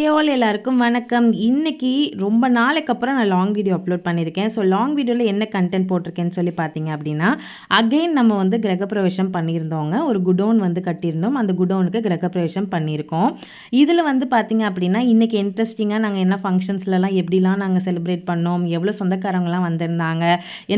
All எல்லாருக்கும் வணக்கம். இன்னைக்கு ரொம்ப நாளைக்கு அப்புறம் நான் லாங் வீடியோ அப்லோட் பண்ணியிருக்கேன். ஸோ லாங் வீடியோவில் என்ன கண்டென்ட் போட்டிருக்கேன்னு சொல்லி பார்த்தீங்க அப்படின்னா, அகெயின் நம்ம வந்து கிரகப்பிரவேசம் பண்ணியிருந்தோங்க. ஒரு குடோன் வந்து கட்டியிருந்தோம். அந்த குடோனுக்கு கிரகப்பிரவேசம் பண்ணியிருக்கோம். இதில் வந்து பார்த்தீங்க அப்படின்னா, இன்றைக்கி இன்ட்ரெஸ்டிங்காக நாங்கள் என்ன ஃபங்க்ஷன்ஸ்லலாம் எப்படிலாம் நாங்கள் செலிப்ரேட் பண்ணோம், எவ்வளோ சொந்தக்காரங்களாம் வந்திருந்தாங்க,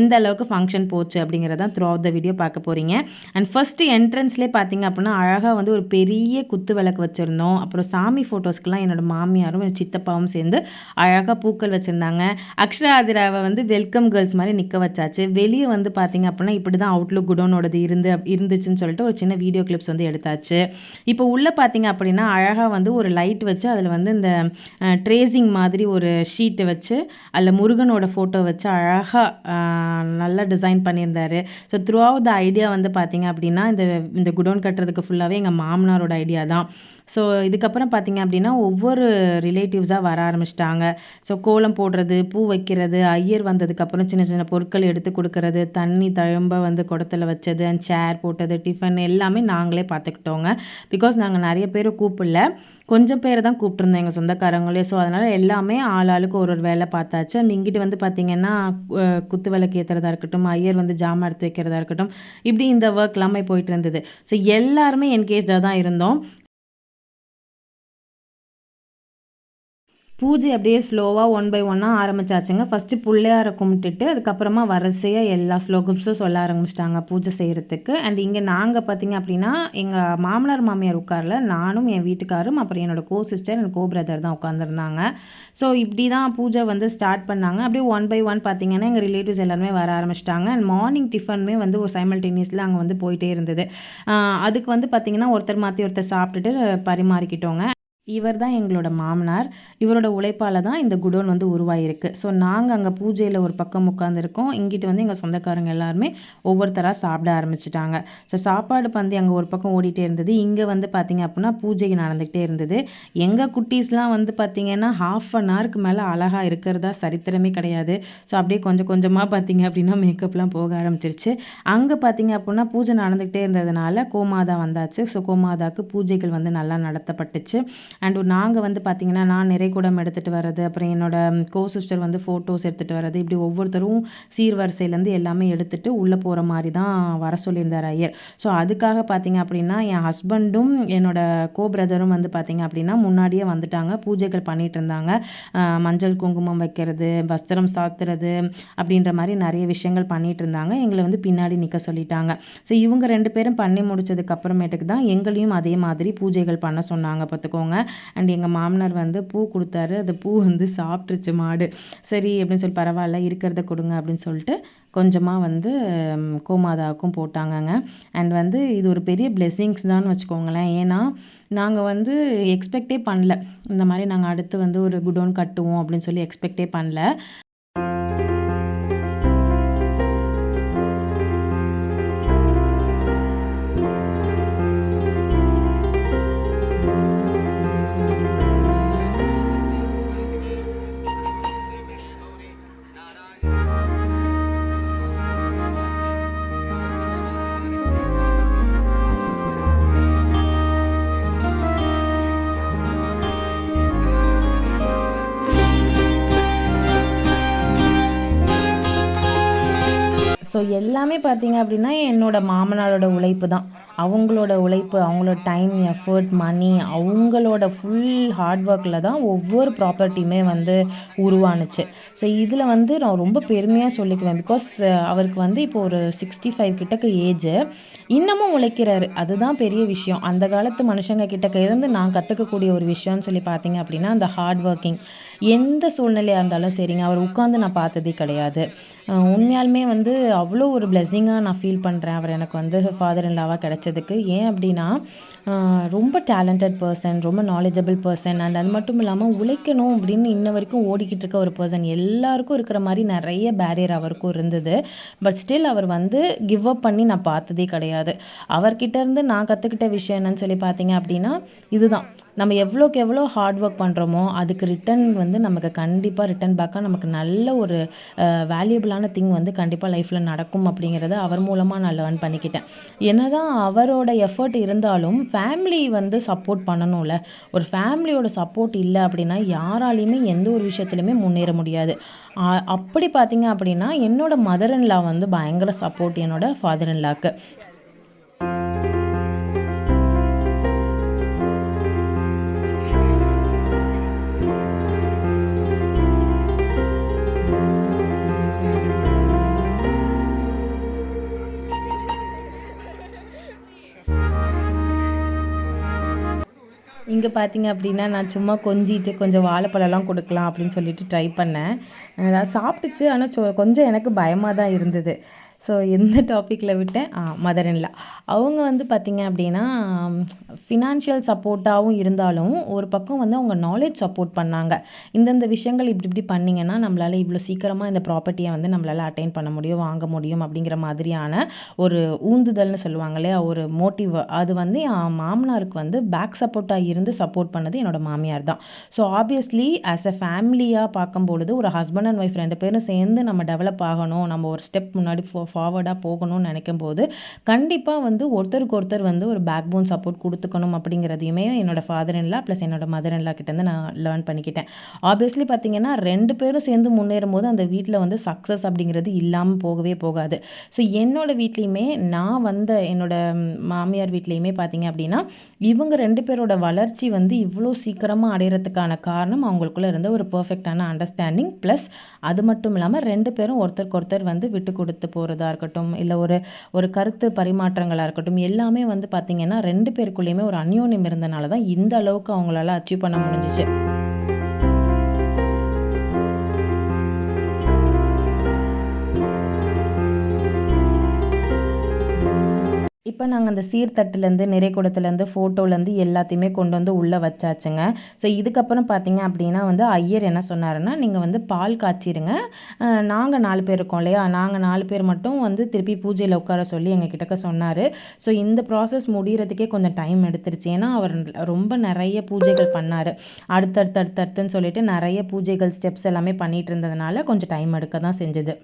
எந்த அளவுக்கு ஃபங்க்ஷன் போச்சு அப்படிங்கிறதான் த்ரூ அவுட் த வீடியோ பார்க்க போகிறீங்க. அண்ட் ஃபஸ்ட்டு என்ட்ரன்ஸ்லேயே பார்த்தீங்க அப்படின்னா, அழகாக வந்து ஒரு பெரிய குத்து விளக்கு வச்சுருந்தோம். அப்புறம் சாமி ஃபோட்டோஸ்க்கெலாம் என்னோட மாமியாரும் சித்தப்பாவும் சேர்ந்து அழகாக பூக்கள் வச்சுருந்தாங்க. அக்ஷரா ஆதிராவை வந்து வெல்கம் கேர்ள்ஸ் மாதிரி நிற்க வச்சாச்சு. வெளியே வந்து பார்த்திங்க அப்படின்னா இப்படி தான் அவுட்லுக் குடோனோடது இருந்துச்சுன்னு சொல்லிட்டு ஒரு சின்ன வீடியோ கிளிப்ஸ் வந்து எடுத்தாச்சு. இப்போ உள்ளே பார்த்திங்க அப்படின்னா அழகாக வந்து ஒரு லைட் வச்சு அதில் வந்து இந்த ட்ரேசிங் மாதிரி ஒரு ஷீட்டை வச்சு அதில் முருகனோட ஃபோட்டோ வச்சு அழகாக நல்லா டிசைன் பண்ணியிருந்தார். So through out the idea வந்து பார்த்திங்க அப்படின்னா இந்த குடோன் கட்டுறதுக்கு ஃபுல்லாகவே எங்கள் மாமனாரோட ஐடியா தான். ஸோ இதுக்கப்புறம் பார்த்திங்க அப்படின்னா ஒவ்வொரு ரிலேட்டிவ்ஸாக வர ஆரம்பிச்சிட்டாங்க. ஸோ கோலம் போடுறது, பூ வைக்கிறது, ஐயர் வந்ததுக்கப்புறம் சின்ன சின்ன பொருட்கள் எடுத்து கொடுக்கறது, தண்ணி தழும்ப வந்து குடத்தில் வச்சது, அண்ட் சேர் போட்டது, டிஃபன் எல்லாமே நாங்களே பார்த்துக்கிட்டோங்க. பிகாஸ் நாங்கள் நிறைய பேர் கூப்பிடல, கொஞ்சம் பேர் தான் கூப்பிட்ருந்தோம் எங்கள் சொந்தக்காரங்களே. ஸோ அதனால் எல்லாமே ஆளுக்கு ஒரு வேலை பார்த்தாச்சு. அண்ட் இங்கிட்டு வந்து பார்த்திங்கன்னா குத்து விளக்கு ஏற்றுறதா இருக்கட்டும், ஐயர் வந்து ஜாமான் எடுத்து வைக்கிறதா இருக்கட்டும், இப்படி இந்த ஒர்க் எல்லாமே போயிட்டு இருந்தது. ஸோ எல்லாருமே என்கேஜாக தான் இருந்தோம். பூஜை அப்படியே ஸ்லோவாக 1 by 1 ஆரம்பிச்சாச்சுங்க. ஃபஸ்ட்டு பிள்ளையாரை கும்பிட்டுட்டு அதுக்கப்புறமா வரிசையாக எல்லா ஸ்லோகம்ஸும் சொல்ல ஆரம்பிச்சிட்டாங்க பூஜை செய்கிறதுக்கு. அண்ட் இங்கே நாங்கள் பார்த்திங்க அப்படின்னா எங்கள் மாமனார் மாமியார் உட்காரல, நானும் என் வீட்டுக்காரும் அப்புறம் என்னோடய சிஸ்டர் அண்ட் பிரதர் தான் உட்காந்துருந்தாங்க. ஸோ இப்படி தான் பூஜை வந்து ஸ்டார்ட் பண்ணாங்க. அப்படியே 1 by 1 பார்த்திங்கன்னா எங்கள் ரிலேட்டிவ்ஸ் எல்லாருமே வர ஆரம்பிச்சிட்டாங்க. அண்ட் மார்னிங் டிஃபனுமே வந்து ஒரு சைமல்டேனியஸில் அங்கே வந்து போயிட்டே இருந்தது. அதுக்கு வந்து பார்த்திங்கன்னா ஒருத்தர் மாற்றி ஒருத்தர் சாப்பிட்டுட்டு பரிமாறிக்கிட்டோங்க. இவர் தான் எங்களோட மாமனார். இவரோட உழைப்பால் தான் இந்த குடோன் வந்து உருவாகிருக்கு. ஸோ நாங்கள் அங்கே பூஜையில் ஒரு பக்கம் உட்காந்துருக்கோம். இங்கிட்டு வந்து எங்கள் சொந்தக்காரங்க எல்லாருமே ஒவ்வொருத்தராக சாப்பிட ஆரம்பிச்சிட்டாங்க. ஸோ சாப்பாடு பந்தி அங்கே ஒரு பக்கம் ஓடிட்டே இருந்தது. இங்கே வந்து பார்த்திங்க அப்படின்னா பூஜை நடந்துக்கிட்டே இருந்தது. எங்கள் குட்டீஸ்லாம் வந்து பார்த்திங்கன்னா 1/2 ஹவருக்கு மேலே அழகாக இருக்கிறதா சரித்திரமே கிடையாது. ஸோ அப்படியே கொஞ்சம் கொஞ்சமாக பார்த்திங்க அப்படின்னா மேக்கப்லாம் போக ஆரம்பிச்சிருச்சு. அங்கே பார்த்திங்க அப்படின்னா பூஜை நடந்துக்கிட்டே இருந்ததுனால கோமாதா வந்தாச்சு. ஸோ கோமாதாவுக்கு பூஜைகள் வந்து நல்லா நடத்தப்பட்டுச்சு. அண்ட் நாங்கள் வந்து பார்த்திங்கன்னா நான் நிறைய குடம் எடுத்துகிட்டு வர்றது, அப்புறம் என்னோடய சிஸ்டர் வந்து ஃபோட்டோஸ் எடுத்துகிட்டு வர்றது, இப்படி ஒவ்வொருத்தரும் சீர்வரிசையிலேருந்து எல்லாமே எடுத்துகிட்டு உள்ளே போகிற மாதிரி தான் வர சொல்லியிருந்தார் ஐயர். ஸோ அதுக்காக பார்த்திங்க அப்படின்னா என் ஹஸ்பண்டும் என்னோடய பிரதரும் வந்து பார்த்திங்க அப்படின்னா முன்னாடியே வந்துட்டாங்க. பூஜைகள் பண்ணிகிட்டு இருந்தாங்க. மஞ்சள் குங்குமம் வைக்கிறது, வஸ்திரம் சாத்துறது அப்படின்ற மாதிரி நிறைய விஷயங்கள் பண்ணிகிட்டு இருந்தாங்க. எங்களை வந்து பின்னாடி நிற்க சொல்லிட்டாங்க. ஸோ இவங்க 2 பேரும் பண்ணி முடிச்சதுக்கு அப்புறமேட்டுக்கு தான் எங்களையும் அதே மாதிரி பூஜைகள் பண்ண சொன்னாங்க பார்த்துக்கோங்க. அண்ட் எங்கள் மாமனார் வந்து பூ கொடுத்தாரு. அந்த பூ வந்து சாப்பிட்ருச்சு மாடு. சரி அப்படின்னு சொல்லி பரவாயில்ல இருக்கிறத கொடுங்க அப்படின்னு சொல்லிட்டு கொஞ்சமாக வந்து கோமாதாவுக்கும் போட்டாங்கங்க. அண்ட் வந்து இது ஒரு பெரிய பிளெஸ்ஸிங்ஸ் தான் வச்சுக்கோங்களேன். ஏன்னா நாங்கள் வந்து எக்ஸ்பெக்டே பண்ணல, இந்த மாதிரி நாங்கள் அடுத்து வந்து ஒரு குடோன் கட்டுவோம் அப்படின்னு சொல்லி எக்ஸ்பெக்டே பண்ணல. ஸோ எல்லாமே பார்த்திங்க அப்படின்னா என்னோடய மாமனாரோட உழைப்பு தான். அவங்களோட உழைப்பு, அவங்களோட டைம், எஃபர்ட், மணி, அவங்களோட ஃபுல் ஹார்ட் ஒர்க்கில் தான் ஒவ்வொரு ப்ராப்பர்ட்டியுமே வந்து உருவானுச்சு. ஸோ இதில் வந்து நான் ரொம்ப பெருமையாக சொல்லிக்குவேன். பிகாஸ் அவருக்கு வந்து இப்போ ஒரு 65 கிட்டக்க ஏஜு, இன்னமும் உழைக்கிறாரு. அதுதான் பெரிய விஷயம். அந்த காலத்து மனுஷங்க கிட்டக்க இருந்து நான் கற்றுக்கக்கூடிய ஒரு விஷயம்னு சொல்லி பார்த்திங்க அப்படின்னா அந்த ஹார்ட் ஒர்க்கிங். எந்த சூழ்நிலையாக இருந்தாலும் சரிங்க, அவர் உட்காந்து நான் பார்த்ததே கிடையாது. உண்மையாலுமே வந்து அவ்வளோ ஒரு பிளெஸ்ஸிங்காக நான் ஃபீல் பண்ணுறேன் அவர் எனக்கு வந்து ஃபாதர் இன் லாவாக கிடச்சதுக்கு. ஏன் அப்படின்னா ரொம்ப டேலண்டட் பர்சன், ரொம்ப நாலேஜபிள் பர்சன். அண்ட் அது மட்டும் இல்லாமல் உழைக்கணும் அப்படின்னு இன்ன வரைக்கும் ஓடிக்கிட்டு இருக்க ஒரு பர்சன். எல்லாருக்கும் இருக்கிற மாதிரி நிறைய பேரியர் அவருக்கும் இருந்தது. பட் ஸ்டில் அவர் வந்து கிவ் அப் பண்ணி நான் பார்த்ததே கிடையாது. அவர்கிட்டேருந்து நான் கற்றுக்கிட்ட விஷயம் என்னன்னு சொல்லி பார்த்தீங்க அப்படின்னா இதுதான். நம்ம எவ்வளோக்கு எவ்வளோ ஹார்ட் ஒர்க் பண்ணுறோமோ அதுக்கு ரிட்டன் வந்து நமக்கு கண்டிப்பாக ரிட்டன் பேக்காக நமக்கு நல்ல ஒரு வேல்யூபிளான திங் வந்து கண்டிப்பாக லைஃப்பில் நடக்கும் நடக்கும் அப்படிங்கிறத அவர் மூலமாக நான் லேர்ன் பண்ணிக்கிட்டேன். என்னதான் அவரோட எஃபர்ட் இருந்தாலும் ஃபேமிலி வந்து சப்போர்ட் பண்ணணும்ல. ஒரு ஃபேமிலியோட சப்போர்ட் இல்லை அப்படின்னா யாராலையுமே எந்த ஒரு விஷயத்துலையுமே முன்னேற முடியாது. அப்படி பார்த்தீங்க அப்படின்னா என்னோட மதர் இன் லா வந்து பயங்கர சப்போர்ட் என்னோட ஃபாதர் இன் லாக்கு. இங்கே பார்த்தீங்க அப்படின்னா, நான் சும்மா கொஞ்சிட்டு கொஞ்சம் வாழைப்பழம்லாம் கொடுக்கலாம் அப்படின்னு சொல்லிட்டு ட்ரை பண்ணேன். அது சாப்பிட்டுச்சு. ஆனா கொஞ்சம் எனக்கு பயமா தான் இருந்தது. ஸோ எந்த டாப்பிக்கில் விட்டேன்? மதர் இன் லா. அவங்க வந்து பார்த்தீங்க அப்படின்னா, ஃபினான்ஷியல் சப்போர்ட்டாகவும் இருந்தாலும், ஒரு பக்கம் வந்து அவங்க நாலேஜ் சப்போர்ட் பண்ணாங்க. இந்தந்த விஷயங்கள் இப்படி இப்படி பண்ணீங்கன்னா, நம்மளால இவ்வளோ சீக்கிரமா இந்த ப்ராப்பர்ட்டிய வந்து நம்மளால அட்டைன் பண்ண முடியும், வாங்க முடியும் அப்படிங்கிற மாதிரியான ஒரு ஊந்துதல்னு சொல்லுவாங்க இல்லையா? ஒரு மோட்டிவ். அது வந்து என் மாமனாருக்கு வந்து பேக் சப்போர்ட்டா இருந்து சப்போர்ட் பண்ணது என்னோட மாமியார் தான். ஸோ ஆப்வியஸ்லி ஆஸ் எ ஃபேமிலியா பார்க்கும்பொழுது, ஒரு ஹஸ்பண்ட் அண்ட் ஒய்ஃப் 2 பேரும் சேர்ந்து நம்ம டெவலப் ஆகணும். நம்ம ஒரு ஸ்டெப் முன்னாடி ஃபார்வர்டாக போகணும்னு நினைக்கும்போது, கண்டிப்பாக வந்து ஒருத்தருக்கு ஒருத்தர் வந்து ஒரு பேக் போன் சப்போர்ட் கொடுத்துக்கணும் அப்படிங்கிறதையுமே என்னோட ஃபாதர் இன் லா ப்ளஸ் என்னோட மதர் இன் லா கிட்டேருந்து நான் லேர்ன் பண்ணிக்கிட்டேன். ஆப்வியஸ்லி பார்த்தீங்கன்னா 2 பேரும் சேர்ந்து முன்னேறும்போது அந்த வீட்டில் வந்து சக்ஸஸ் அப்படிங்கிறது இல்லாமல் போகவே போகாது. ஸோ என்னோட வீட்லேயுமே நான் வந்த என்னோட மாமியார் வீட்லேயுமே பார்த்தீங்க அப்படின்னா, இவங்க 2 பேரோட வளர்ச்சி வந்து இவ்வளோ சீக்கிரமாக அடையிறதுக்கான காரணம் அவங்களுக்குள்ள இருந்த ஒரு பெர்ஃபெக்டான அண்டர்ஸ்டாண்டிங் ப்ளஸ் அது மட்டும் இல்லாமல் 2 பேரும் ஒருத்தருக்கு ஒருத்தர் வந்து விட்டு கொடுத்து போகிறதா இருக்கட்டும், இல்லை ஒரு ஒரு கருத்து பரிமாற்றங்களாக இருக்கட்டும், எல்லாமே வந்து பார்த்திங்கன்னா 2 பேருக்குள்ளேயுமே ஒரு அந்யோன்யம் இருந்தனால தான் இந்த அளவுக்கு அவங்களால அச்சீவ் பண்ண முடிஞ்சிச்சு. இப்போ நாங்கள் அந்த சீர்தட்டுலேருந்து, நிறைகுடத்துலேருந்து, ஃபோட்டோலேருந்து எல்லாத்தையுமே கொண்டு வந்து உள்ளே வச்சாச்சுங்க. ஸோ இதுக்கப்புறம் பார்த்தீங்க அப்படின்னா வந்து ஐயர் என்ன சொன்னாருன்னா, நீங்கள் வந்து பால் காய்ச்சிருங்க. நாங்கள் 4 பேர் இருக்கோம் இல்லையா? நாங்கள் 4 பேர் மட்டும் வந்து திருப்பி பூஜையில் உட்கார சொல்லி எங்கள் கிட்டக்க சொன்னார். ஸோ இந்த ப்ராசஸ் முடிகிறதுக்கே கொஞ்சம் டைம் எடுத்துருச்சு. ஏன்னா அவர் ரொம்ப நிறைய பூஜைகள் பண்ணார். அடுத்தடுத்துன்னு சொல்லிட்டு நிறைய பூஜைகள் ஸ்டெப்ஸ் எல்லாமே பண்ணிகிட்டு இருந்ததுனால கொஞ்சம் டைம் எடுக்க தான் செஞ்சுது.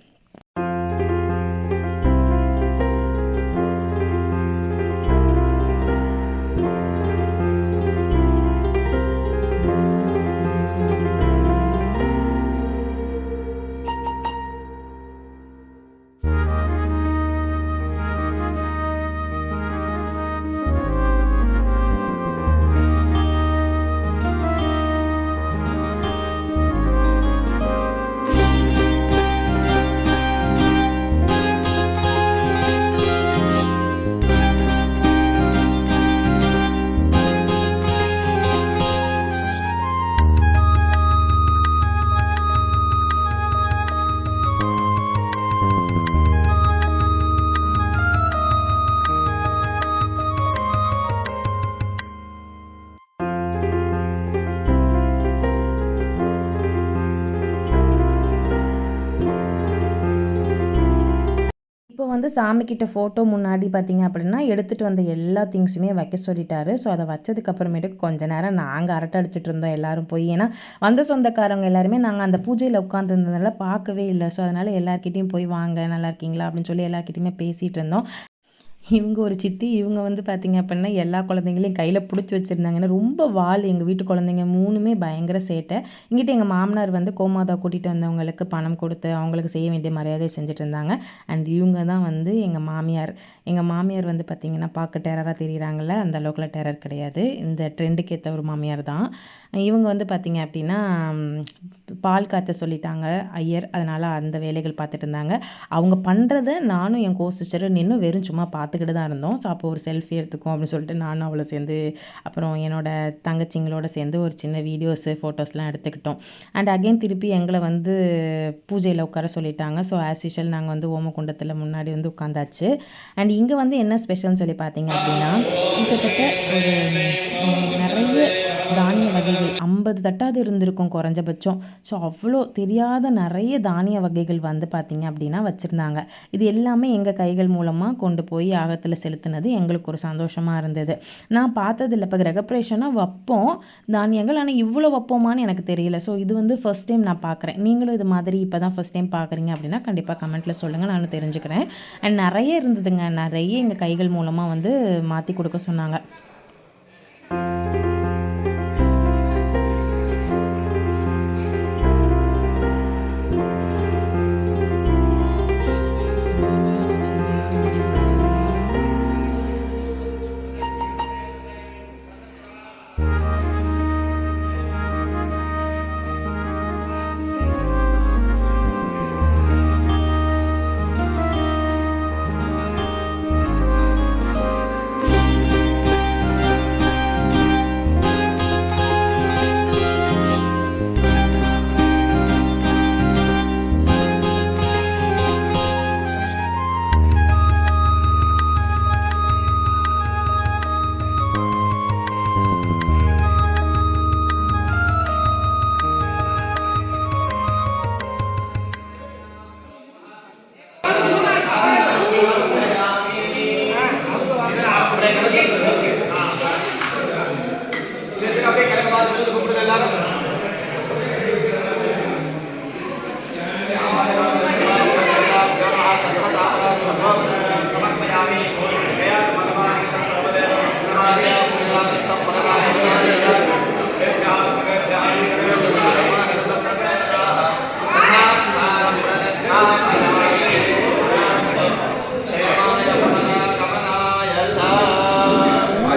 இப்போ வந்து சாமிக்கிட்ட ஃபோட்டோ முன்னாடி பார்த்தீங்க அப்படின்னா, எடுத்துகிட்டு வந்த எல்லா திங்ஸுமே வைக்க சொல்லிட்டாரு. ஸோ அதை வச்சதுக்கப்புறமேட்டுக்கு கொஞ்ச நேரம் நாங்கள் அரட்டை அடிச்சுட்டு இருந்தோம் எல்லோரும் போய். ஏன்னா வந்த சொந்தக்காரங்க எல்லாருமே நாங்கள் அந்த பூஜையில் உட்காந்துருந்ததுனால பார்க்கவே இல்லை. ஸோ அதனால் எல்லார்கிட்டையும் போய் வாங்க, நல்லா இருக்கீங்களா அப்படின்னு சொல்லி எல்லார்கிட்டையுமே பேசிகிட்டு இருந்தோம். இவங்க ஒரு சித்தி. இவங்க வந்து பார்த்தீங்க அப்படின்னா, எல்லா குழந்தைங்களையும் கையில் பிடிச்சி வச்சுருந்தாங்க. ஏன்னா ரொம்ப வால் எங்கள் வீட்டு குழந்தைங்க 3மே பயங்கர சேட்டை. இங்கிட்ட எங்கள் மாமனார் வந்து கோமாதா கூட்டிகிட்டு வந்தவங்களுக்கு பணம் கொடுத்து அவங்களுக்கு செய்ய வேண்டிய மரியாதையை செஞ்சுட்டு இருந்தாங்க. அண்ட் இவங்க தான் வந்து எங்கள் மாமியார். எங்கள் மாமியார் வந்து பார்த்திங்கன்னா பார்க்க டெரராக தெரியுறாங்கல்ல, அந்த அளவுக்குலாம் டெரர் கிடையாது. இந்த ட்ரெண்டுக்கு ஏற்ற ஒரு மாமியார் தான். இவங்க வந்து பார்த்திங்க அப்படின்னா பால் காய்ச்ச சொல்லிட்டாங்க ஐயர். அதனால் அந்த வேலைகள் பார்த்துட்டு இருந்தாங்க. அவங்க பண்ணுறத நானும் என் சிஸ்டரும் நின்று வெறும் சும்மா பார்த்துக்கிட்டு தான் இருந்தோம். ஸோ அப்போ ஒரு செல்ஃபி எடுத்துக்கும் அப்படின்னு சொல்லிட்டு நானும் அவளை சேர்ந்து, அப்புறம் என்னோடய தங்கச்சிங்களோட சேர்ந்து ஒரு சின்ன வீடியோஸு ஃபோட்டோஸ்லாம் எடுத்துக்கிட்டோம். அண்ட் அகெயின் திருப்பி எங்களை வந்து பூஜையில் உட்கார சொல்லிட்டாங்க. ஸோ ஆஸ் யூஷுவல் நாங்கள் வந்து ஓமகுண்டத்தில் முன்னாடி வந்து உட்காந்தாச்சு. அண்ட் இங்கே வந்து என்ன ஸ்பெஷல்னு சொல்லி பார்த்தீங்க அப்படின்னா, கிட்டத்தட்ட ஒரு நிறைய தானிய வகைகள் 50 தட்டாவது இருந்திருக்கும் குறைஞ்சபட்சம். ஸோ அவ்வளோ தெரியாத நிறைய தானிய வகைகள் வந்து பார்த்திங்க அப்படின்னா வச்சுருந்தாங்க. இது எல்லாமே எங்கள் கைகள் மூலமாக கொண்டு போய் யாகத்தில் செலுத்தினது எங்களுக்கு ஒரு சந்தோஷமாக இருந்தது. நான் பார்த்ததில்ல, இப்போ கிரகப்பிரவேசம்னா வைப்போம் தானியங்கள், ஆனால் இவ்வளோ வைப்போமான்னு எனக்கு தெரியல. ஸோ இது வந்து ஃபர்ஸ்ட் டைம் நான் பார்க்குறேன். நீங்களும் இது மாதிரி இப்போ தான் ஃபர்ஸ்ட் டைம் பார்க்குறீங்க அப்படின்னா கண்டிப்பாக கமெண்ட்டில் சொல்லுங்கள், நானும் தெரிஞ்சுக்கிறேன். அண்ட் நிறைய இருந்ததுங்க, நிறைய எங்கள் கைகள் மூலமாக வந்து மாற்றி கொடுக்க சொன்னாங்க.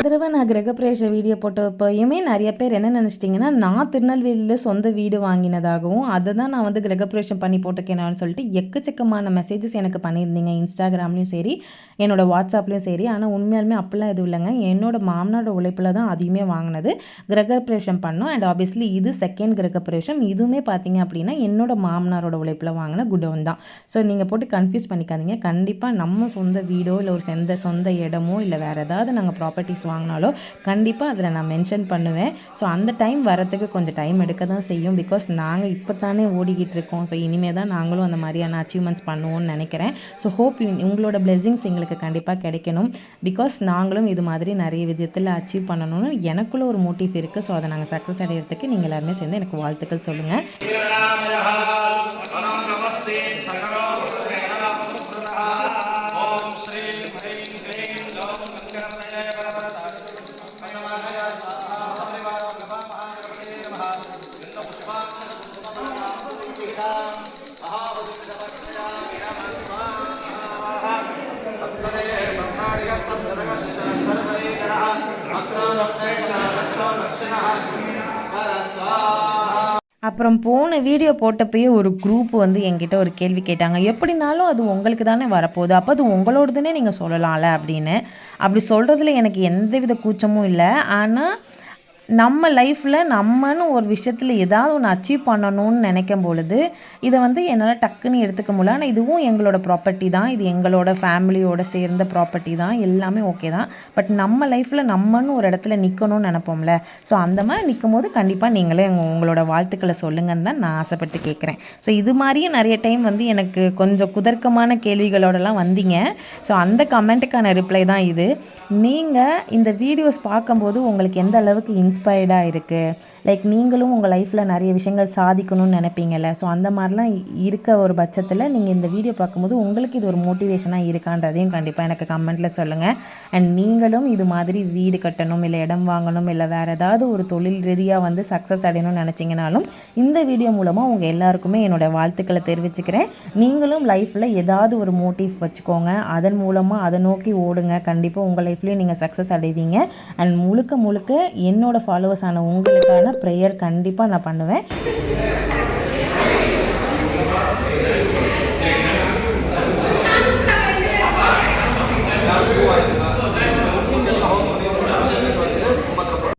தடவை நான் கிரகப்பிரவேச வீடியோ போட்டப்பயுமே நிறைய பேர் என்ன நினச்சிட்டிங்கன்னா, நான் திருநெல்வேலியில் சொந்த வீடு வாங்கினதாகவும் அதை தான் நான் வந்து கிரகப்பிரவேசம் பண்ணி போட்டிருக்கேனான்னு சொல்லிட்டு எக்கச்சக்கமான மெசேஜஸ் எனக்கு பண்ணியிருந்தீங்க. இன்ஸ்டாகிராம்லேயும் சரி, என்னோட வாட்ஸ்அப்லேயும் சரி. ஆனால் உண்மையாலுமே அப்படிலாம் எதுவும் இல்லைங்க. என்னோட மாமனோட உழைப்பில் தான் அதையுமே வாங்கினது. கிரகப்பிரவேசம் பண்ணோம். அண்ட் ஆப்வியஸ்லி இது செகண்ட் கிரகப்பிரவேசம். இதுவுமே பார்த்தீங்க அப்படின்னா என்னோட மாமனாரோட உழைப்பில் வாங்கின குடோன் தான். ஸோ நீங்கள் போட்டு கன்ஃபியூஸ் பண்ணிக்காதீங்க. கண்டிப்பாக நம்ம சொந்த வீடோ இல்லை ஒரு சொந்த இடமோ இல்லை வேறு ஏதாவது நாங்கள் ப்ராப்பர்ட்டிஸ் வாங்கினாலோ கண்டிப்பாக அதில் நான் மென்ஷன் பண்ணுவேன். ஸோ அந்த டைம் வரத்துக்கு கொஞ்சம் டைம் எடுக்க தான் செய்யும். பிகாஸ் நாங்கள் இப்போ தானே ஓடிக்கிட்டு இருக்கோம். ஸோ இனிமேல் தான் நாங்களும் அந்த மாதிரியான அச்சீவ்மெண்ட்ஸ் பண்ணுவோம்னு நினைக்கிறேன். ஸோ ஹோப் உங்களோட பிளெஸிங்ஸ் எங்களுக்கு கண்டிப்பாக கிடைக்கணும். பிகாஸ் நாங்களும் இது மாதிரி நிறைய விதத்தில் அச்சீவ் பண்ணணும்னு எனக்குள்ள ஒரு மோட்டிவ் இருக்குது. ஸோ அதை நாங்கள் சக்ஸஸ் அடைகிறதுக்கு நீங்கள் எல்லாருமே சேர்ந்து எனக்கு வாழ்த்துக்கள் சொல்லுங்கள். அப்புறம் போன வீடியோ போட்டப்பயே ஒரு குரூப் வந்து என்கிட்ட ஒரு கேள்வி கேட்டாங்க. எப்படினாலும் அது உங்களுக்கு தானே வரப்போகுது, அப்போ அது உங்களோடதுன்னே நீங்கள் சொல்லலாம்ல அப்படின்னு. அப்படி சொல்கிறதுல எனக்கு எந்தவித கூச்சமும் இல்லை. ஆனால் நம்ம லைஃப்பில் நம்மன்னு ஒரு விஷயத்தில் ஏதாவது ஒன்று அச்சீவ் பண்ணணும்னு நினைக்கும் பொழுது இதை வந்து என்னால் டக்குன்னு எடுத்துக்க முடியல. ஆனால் இதுவும் எங்களோட ப்ராப்பர்ட்டி தான், இது எங்களோட ஃபேமிலியோட சேர்ந்த ப்ராப்பர்ட்டி தான், எல்லாமே ஓகே தான். பட் நம்ம லைஃப்பில் நம்மன்னு ஒரு இடத்துல நிற்கணும்னு நினைப்போம்ல. ஸோ அந்த மாதிரி நிற்கும் போது கண்டிப்பாக நீங்களே உங்களோட வாழ்த்துக்களை சொல்லுங்கன்னு தான் நான் ஆசைப்பட்டு கேட்குறேன். ஸோ இது மாதிரியும் நிறைய டைம் வந்து எனக்கு கொஞ்சம் குதர்க்கமான கேள்விகளோடலாம் வந்தீங்க. ஸோ அந்த கமெண்ட்டுக்கான ரிப்ளை தான் இது. நீங்கள் இந்த வீடியோஸ் பார்க்கும்போது உங்களுக்கு எந்த அளவுக்கு இன்ஸ்பயர்டாக இருக்குது, லைக் நீங்களும் உங்கள் லைஃப்பில் நிறைய விஷயங்கள் சாதிக்கணும்னு நினைப்பீங்கள்ல. ஸோ அந்த மாதிரிலாம் இருக்க ஒரு பட்சத்தில் நீங்கள் இந்த வீடியோ பார்க்கும்போது உங்களுக்கு இது ஒரு மோட்டிவேஷனாக இருக்கான்றதையும் கண்டிப்பாக எனக்கு கமெண்ட்டில் சொல்லுங்கள். அண்ட் நீங்களும் இது மாதிரி வீடு கட்டணும், இல்லை இடம் வாங்கணும், இல்லை வேறு ஏதாவது ஒரு தொழில் ரீதியாக வந்து சக்ஸஸ் அடையணும்னு நினச்சிங்கனாலும் இந்த வீடியோ மூலமாக உங்கள் எல்லாருக்குமே என்னோடய வாழ்த்துக்களை தெரிவிச்சுக்கிறேன். நீங்களும் லைஃப்பில் ஏதாவது ஒரு மோட்டிவ் வச்சுக்கோங்க, அதன் மூலமாக அதை நோக்கி ஓடுங்க. கண்டிப்பாக உங்கள் லைஃப்லேயும் நீங்கள் சக்ஸஸ் அடைவீங்க. அண்ட் முழுக்க முழுக்க என்னோடய ஃபாலோவர்ஸ் ஆன உங்களுக்கான ப்ரேயர் கண்டிப்பாக நான் பண்ணுவேன்.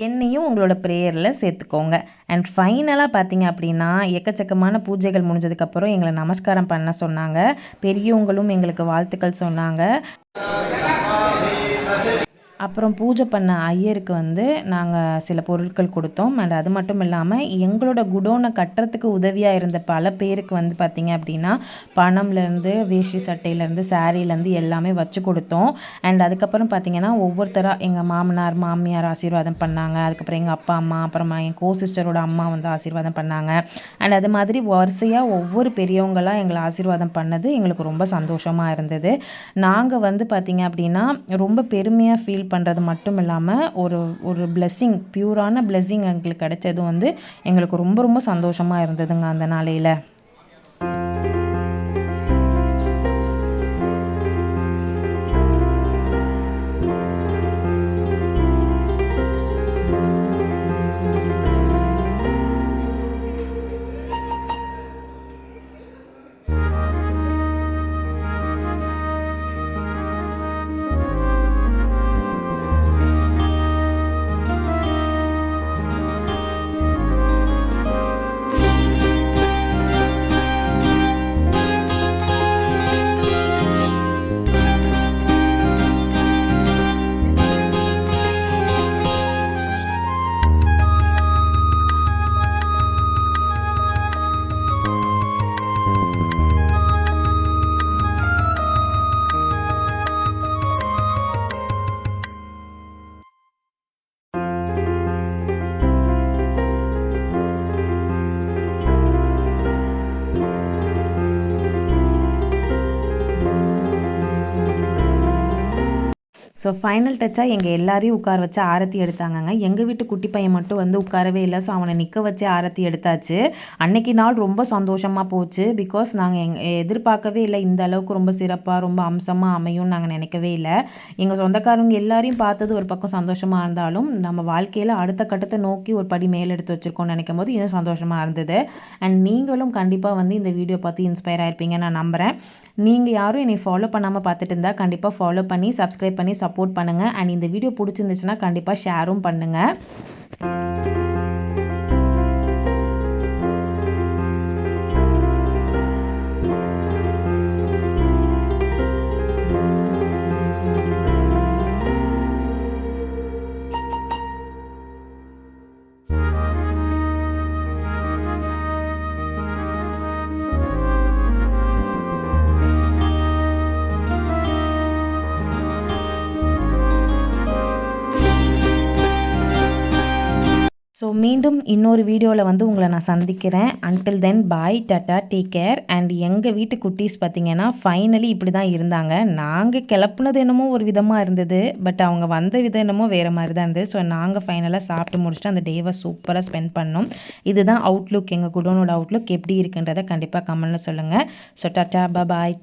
என்னையும் உங்களோட ப்ரேயரில் சேர்த்துக்கோங்க. அண்ட் ஃபைனலாக பார்த்தீங்க அப்படின்னா எக்கச்சக்கமான பூஜைகள் முடிஞ்சதுக்கப்புறம் எங்களை நமஸ்காரம் பண்ண சொன்னாங்க. பெரியவங்களும் எங்களுக்கு வாழ்த்துக்கள் சொன்னாங்க. அப்புறம் பூஜை பண்ண ஐயருக்கு வந்து நாங்கள் சில பொருட்கள் கொடுத்தோம். அண்ட் அது மட்டும் இல்லாமல் எங்களோட குடோனை கட்டுறதுக்கு உதவியாக இருந்த பல பேருக்கு வந்து பார்த்திங்க அப்படின்னா பணம்லேருந்து வேஷ்டி சட்டையிலேருந்து சாரீலேருந்து எல்லாமே வச்சு கொடுத்தோம். அண்ட் அதுக்கப்புறம் பார்த்திங்கன்னா ஒவ்வொருத்தராக எங்கள் மாமனார் மாமியார் ஆசீர்வாதம் பண்ணாங்க. அதுக்கப்புறம் எங்கள் அப்பா அம்மா அப்புறமா என் சிஸ்டரோட அம்மா வந்து ஆசீர்வாதம் பண்ணாங்க. அண்ட் அது மாதிரி வரிசையாக ஒவ்வொரு பெரியவங்களாக எங்களை ஆசீர்வாதம் பண்ணது எங்களுக்கு ரொம்ப சந்தோஷமாக இருந்தது. நாங்கள் வந்து பார்த்திங்க அப்படின்னா ரொம்ப பெருமையாக ஃபீல் பண்ணுறது மட்டும் இல்லாமல் ஒரு ஒரு பிளெஸ்ஸிங் பியூரான பிளெஸ்ஸிங் எங்களுக்கு கிடைச்சது வந்து எங்களுக்கு ரொம்ப ரொம்ப சந்தோஷமாக இருந்ததுங்க அந்த நாளையில். ஸோ ஃபைனல் டச்சாக எங்கள் எல்லாரையும் உட்கார வச்சு ஆரத்தி எடுத்தாங்கங்க. எங்கள் வீட்டு குட்டி பையன் மட்டும் வந்து உட்காரவே இல்லை. ஸோ அவனை நிற்க வச்சு ஆரத்தி எடுத்தாச்சு. அன்னைக்கு நாள் ரொம்ப சந்தோஷமாக போச்சு. பிகாஸ் நாங்கள் எதிர்பார்க்கவே இல்லை இந்த அளவுக்கு ரொம்ப சிறப்பாக ரொம்ப அம்சமாக அமையும்னு நாங்கள் நினைக்கவே இல்லை. எங்கள் சொந்தக்காரங்க எல்லாரையும் பார்த்தது ஒரு பக்கம் சந்தோஷமாக இருந்தாலும் நம்ம வாழ்க்கையில் அடுத்த கட்டத்தை நோக்கி ஒரு படி மேல் எடுத்து வச்சுருக்கோம்னு நினைக்கும் போது இன்னும் சந்தோஷமாக இருந்தது. அண்ட் நீங்களும் கண்டிப்பாக வந்து இந்த வீடியோ பார்த்து இன்ஸ்பயர் ஆகிருப்பீங்க நான் நம்புகிறேன். நீங்கள் யாரும் என்னை ஃபாலோ பண்ணாமல் பார்த்துட்டு இருந்தால் கண்டிப்பாக ஃபாலோ பண்ணி சப்ஸ்கிரைப் பண்ணி சப்போர்ட் பண்ணுங்கள். அண்ட் இந்த வீடியோ பிடிச்சிருந்துச்சுன்னா கண்டிப்பாக ஷேரும் பண்ணுங்கள். ஸோ மீண்டும் இன்னொரு வீடியோவில் வந்து உங்களை நான் சந்திக்கிறேன். Until then bye, tata, take care. And எங்கள் வீட்டு குட்டீஸ் பார்த்திங்கன்னா ஃபைனலி இப்படி தான் இருந்தாங்க. நாங்கள் கிளப்புனது என்னமோ ஒரு விதமாக இருந்தது, பட் அவங்க வந்த விதம் என்னமோ வேறு மாதிரி தான் இருந்தது. ஸோ நாங்கள் ஃபைனலாக சாப்பிட்டு முடிச்சுட்டு அந்த டேவை சூப்பராக ஸ்பெண்ட் பண்ணோம். இதுதான் அவுட்லுக், எங்கள் குடோனோட அவுட்லுக் எப்படி இருக்குன்றதை கண்டிப்பாக கமெண்ட்டில் சொல்லுங்கள். ஸோ டாட்டா, பாய்.